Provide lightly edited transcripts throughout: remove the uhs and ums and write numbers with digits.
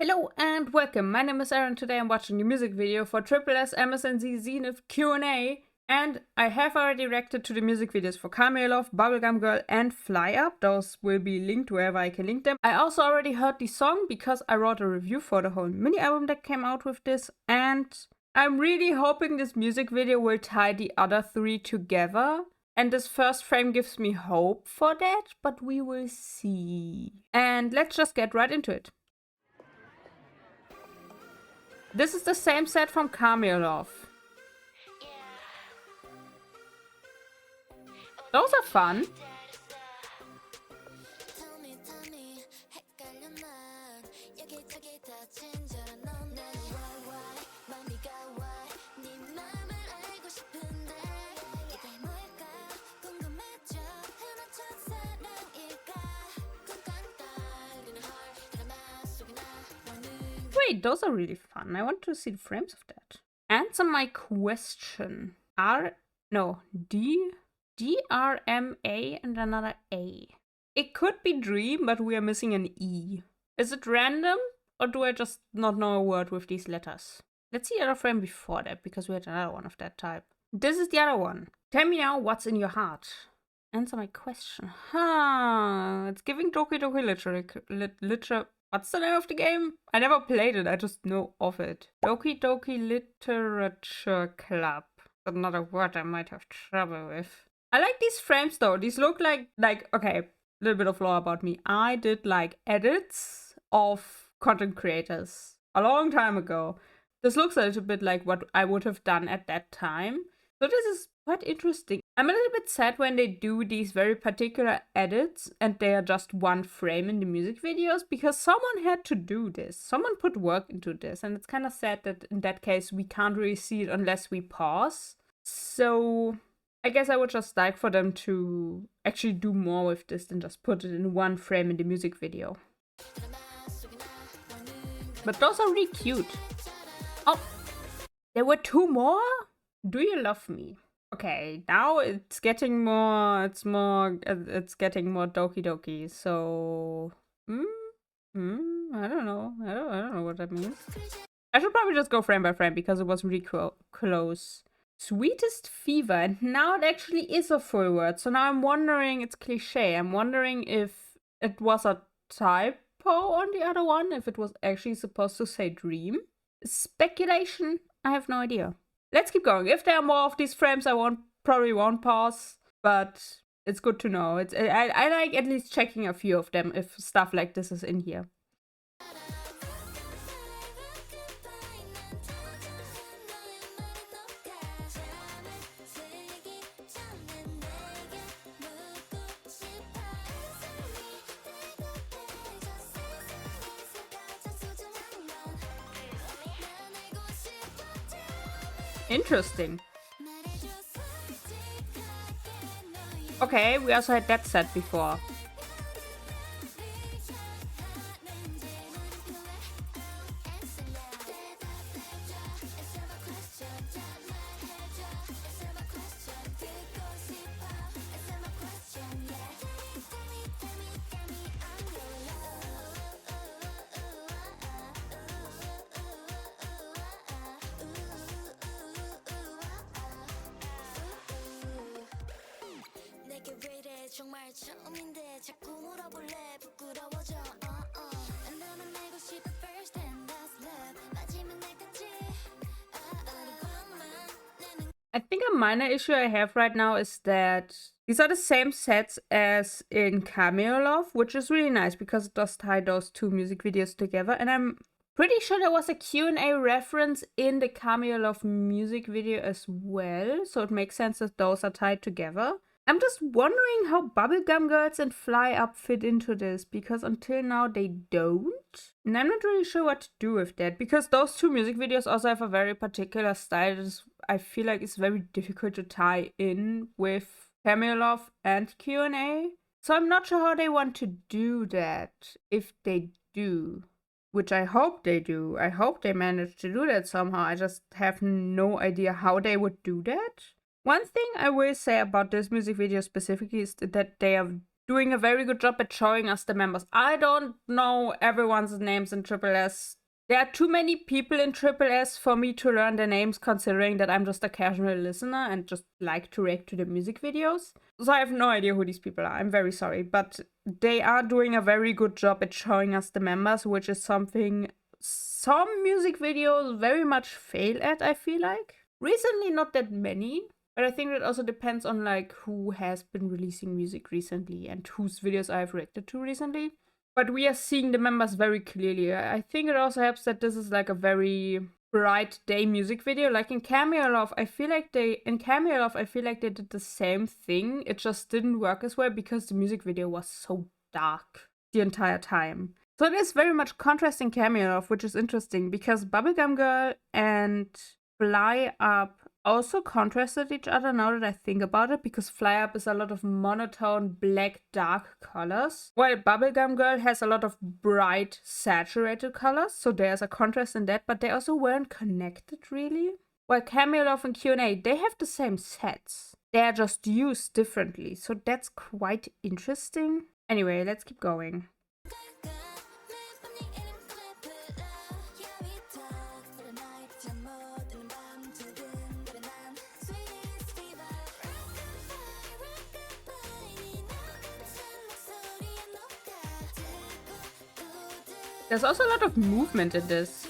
Hello and welcome. My name is Aaron. Today I'm watching the music video for tripleS msnz zenith Q&A, and I have already reacted to the music videos for Love, Bubblegum Girl and Fly Up. Those will be linked wherever I can link them. I also already heard the song because I wrote a review for the whole mini album that came out with this, and I'm really hoping this music video will tie the other three together. And this first frame gives me hope for that, but we will see. And let's just get right into it. This is the same set from Love. Those are fun. Wait, those are really fun. I want to see the frames of that. Answer my question. D-R-M-A and another A. It could be dream, but we are missing an E. Is it random, or do I just not know a word with these letters? Let's see the other frame before that, because we had another one of that type. This is the other one. Tell me now what's in your heart. Answer my question. It's giving Doki Doki literature. What's the name of the game? I never played it, I just know of it. Doki Doki Literature Club. Another word I might have trouble with. I like these frames though. These look like okay, a little bit of lore about me. I did like edits of content creators a long time ago. This looks a little bit like what I would have done at that time. So this is quite interesting. I'm a little bit sad when they do these very particular edits and they are just one frame in the music videos, because someone had to do this. Someone put work into this, and it's kind of sad that in that case we can't really see it unless we pause. So I guess I would just like for them to actually do more with this than just put it in one frame in the music video. But those are really cute. Oh, there were two more? Do you love me? Okay, now it's getting more, it's getting more Doki Doki, so... I don't know. I don't know what that means. I should probably just go frame by frame because it was really close. Sweetest fever, and now it actually is a full word, so now I'm wondering, it's cliche, I'm wondering if it was a typo on the other one, if it was actually supposed to say dream. Speculation, I have no idea. Let's keep going. If there are more of these frames, I probably won't pause, but it's good to know. I like at least checking a few of them if stuff like this is in here. Interesting. Okay, we also had that set before. I think a minor issue I have right now is that these are the same sets as in Love, which is really nice because it does tie those two music videos together. And I'm pretty sure there was a Q&A reference in the Love music video as well, so it makes sense that those are tied together. I'm just wondering how Bubblegum Girls and Fly Up fit into this, because until now they don't. And I'm not really sure what to do with that, because those two music videos also have a very particular style that I feel like it's very difficult to tie in with Love and Q&A. So I'm not sure how they want to do that, if they do. Which I hope they do. I hope they manage to do that somehow. I just have no idea how they would do that. One thing I will say about this music video specifically is that they are doing a very good job at showing us the members. I don't know everyone's names in tripleS. There are too many people in tripleS for me to learn their names, considering that I'm just a casual listener and just like to react to the music videos. So I have no idea who these people are. I'm very sorry. But they are doing a very good job at showing us the members, which is something some music videos very much fail at, I feel like. Recently, not that many. But I think it also depends on like who has been releasing music recently and whose videos I've reacted to recently. But we are seeing the members very clearly. I think it also helps that this is like a very bright day music video. Like in Cameo Love, I feel like they did the same thing. It just didn't work as well because the music video was so dark the entire time. So there's very much contrast in Cameo Love, which is interesting because Bubblegum Girl and Fly Up also contrasted each other now that I think about it, because Fly Up is a lot of monotone black dark colors, while Bubblegum Girl has a lot of bright saturated colors, so there's a contrast in that, but they also weren't connected really. While Cameo Love and Q&A, they have the same sets. They are just used differently, so that's quite interesting. Anyway, let's keep going. There's also a lot of movement in this.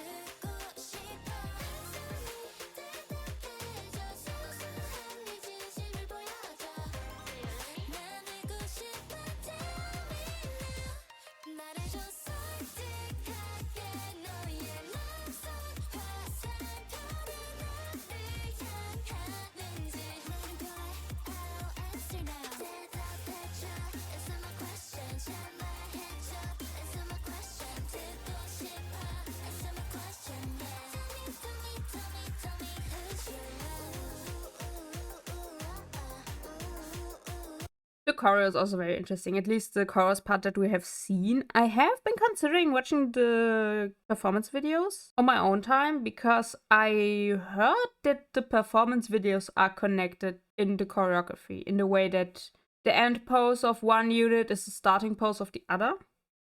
The chorus is also very interesting, at least the chorus part that we have seen. I have been considering watching the performance videos on my own time because I heard that the performance videos are connected in the choreography in the way that the end pose of one unit is the starting pose of the other.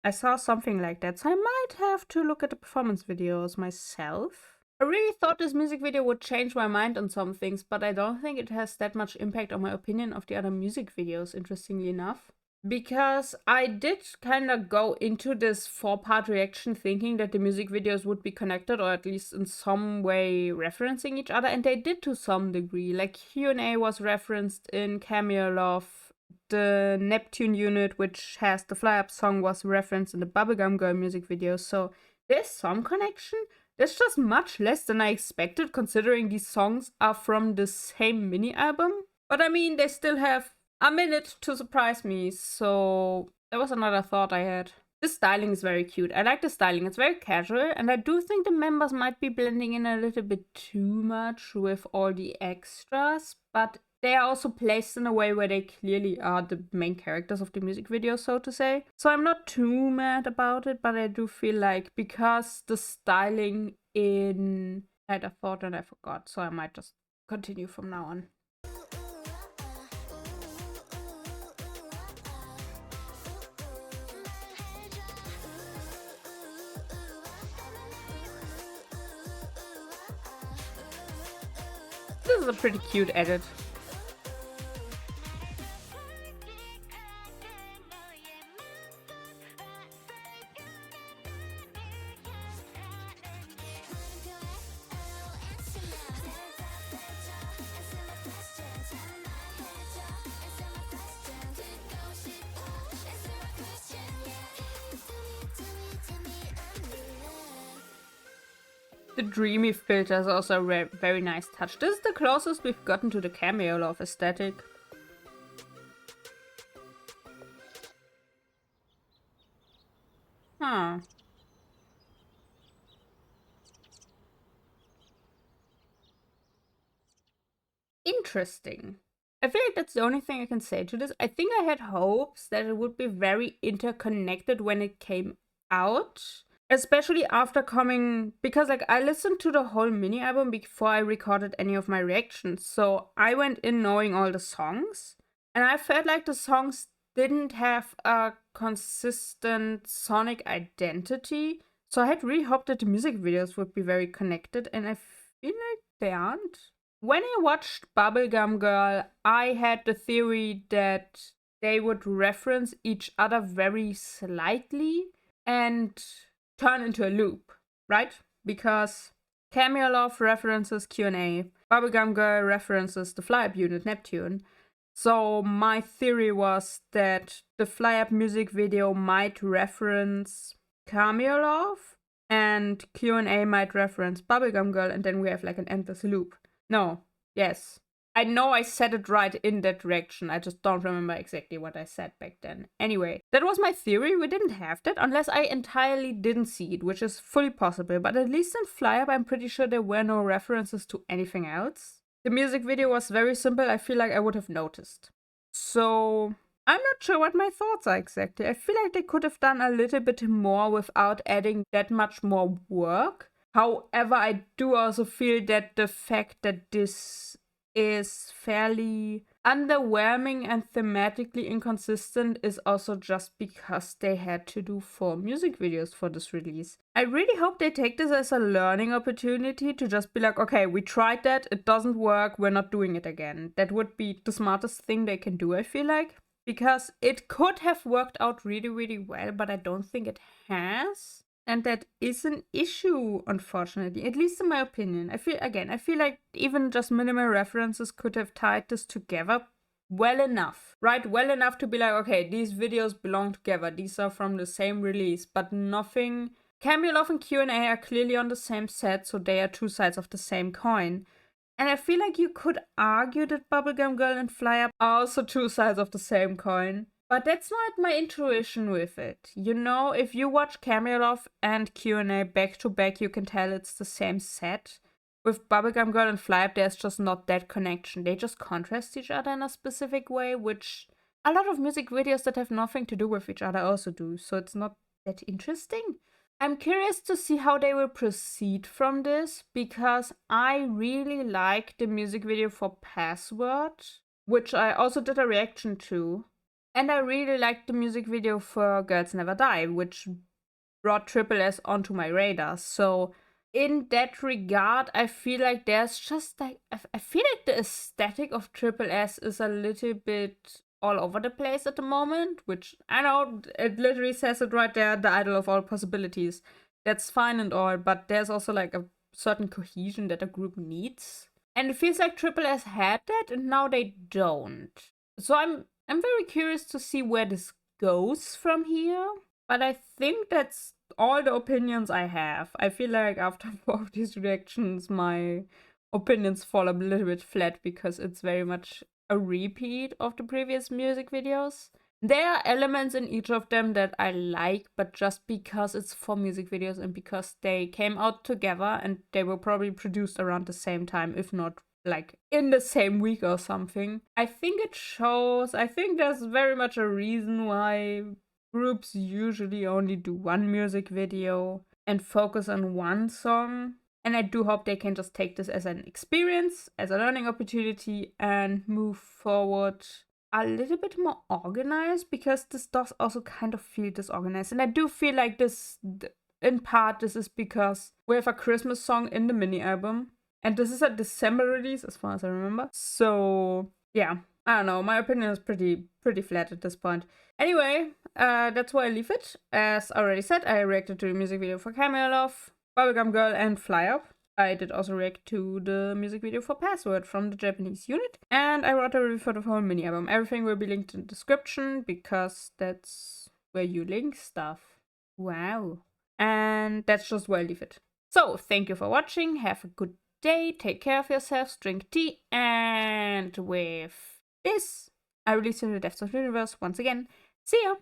I saw something like that, so I might have to look at the performance videos myself. I really thought this music video would change my mind on some things, but I don't think it has that much impact on my opinion of the other music videos, interestingly enough. Because I did kind of go into this 4-part reaction thinking that the music videos would be connected, or at least in some way referencing each other, and they did to some degree. Like Q&A was referenced in Cameo Love, the Neptune unit, which has the Fly Up song, was referenced in the Bubblegum Girl music video, so there's some connection. There's just much less than I expected, considering these songs are from the same mini-album. But I mean, they still have a minute to surprise me, so that was another thought I had. This styling is very cute. I like the styling. It's very casual, and I do think the members might be blending in a little bit too much with all the extras, but they are also placed in a way where they clearly are the main characters of the music video, so to say. So I'm not too mad about it, but I do feel like because the styling in... I had a thought and I forgot, so I might just continue from now on. This is a pretty cute edit. The dreamy filter is also a very nice touch. This is the closest we've gotten to the Cameo Love aesthetic. Huh. Interesting. I feel like that's the only thing I can say to this. I think I had hopes that it would be very interconnected when it came out. Especially after coming, because like I listened to the whole mini album before I recorded any of my reactions, so I went in knowing all the songs, and I felt like the songs didn't have a consistent sonic identity. So I had really hoped that the music videos would be very connected, and I feel like they aren't. When I watched Bubblegum Girl, I had the theory that they would reference each other very slightly and turn into a loop, right? Because Cameo Love references Q&A, Bubblegum Girl references the fly-up unit Neptune. So my theory was that the fly-up music video might reference Cameo Love and Q&A might reference Bubblegum Girl, and then we have like an endless loop. No, yes. I know I said it right in that direction. I just don't remember exactly what I said back then. Anyway, that was my theory. We didn't have that unless I entirely didn't see it, which is fully possible. But at least in Fly Up, I'm pretty sure there were no references to anything else. The music video was very simple. I feel like I would have noticed. So I'm not sure what my thoughts are exactly. I feel like they could have done a little bit more without adding that much more work. However, I do also feel that the fact that this is fairly underwhelming and thematically inconsistent is also just because they had to do 4 music videos for this release. I really hope they take this as a learning opportunity to just be like, okay, we tried that, it doesn't work, we're not doing it again. That would be the smartest thing they can do, I feel like. Because it could have worked out really, really well, but I don't think it has. And that is an issue, unfortunately, at least in my opinion. I feel like even just minimal references could have tied this together well enough, right? Well enough to be like, okay, these videos belong together. These are from the same release, but nothing. Cameo Love and Q&A are clearly on the same set, so they are 2 sides of the same coin. And I feel like you could argue that Bubblegum Girl and Fly Up are also 2 sides of the same coin. But that's not my intuition with it. You know, if you watch Cameo Love and Q&A back to back, you can tell it's the same set. With Bubblegum Girl and Fly Up, there's just not that connection. They just contrast each other in a specific way, which a lot of music videos that have nothing to do with each other also do. So it's not that interesting. I'm curious to see how they will proceed from this, because I really like the music video for Password, which I also did a reaction to. And I really liked the music video for Girls Never Die, which brought tripleS onto my radar. So in that regard, I feel like there's just like, I feel like the aesthetic of tripleS is a little bit all over the place at the moment, which I know it literally says it right there, the idol of all possibilities. That's fine and all, but there's also like a certain cohesion that a group needs. And it feels like tripleS had that and now they don't. So I'm very curious to see where this goes from here, but I think that's all the opinions I have. I feel like after 4 of these reactions, my opinions fall a little bit flat because it's very much a repeat of the previous music videos. There are elements in each of them that I like, but just because it's 4 music videos and because they came out together and they were probably produced around the same time, if not like in the same week or something. I think it shows, I think there's very much a reason why groups usually only do 1 music video and focus on 1 song. And I do hope they can just take this as an experience, as a learning opportunity, and move forward a little bit more organized, because this does also kind of feel disorganized. And I do feel like this, in part, this is because we have a Christmas song in the mini album. And this is a December release, as far as I remember. So, yeah. I don't know. My opinion is pretty flat at this point. Anyway, that's where I leave it. As I already said, I reacted to the music video for Cameo Love, Bubblegum Girl, and Fly Up. I did also react to the music video for Password from the Japanese unit. And I wrote a review for the whole mini album. Everything will be linked in the description, because that's where you link stuff. Wow. And that's just where I leave it. So, thank you for watching. Have a good day, take care of yourselves, drink tea, and with this, I release in the Depths of the Universe once again. See ya!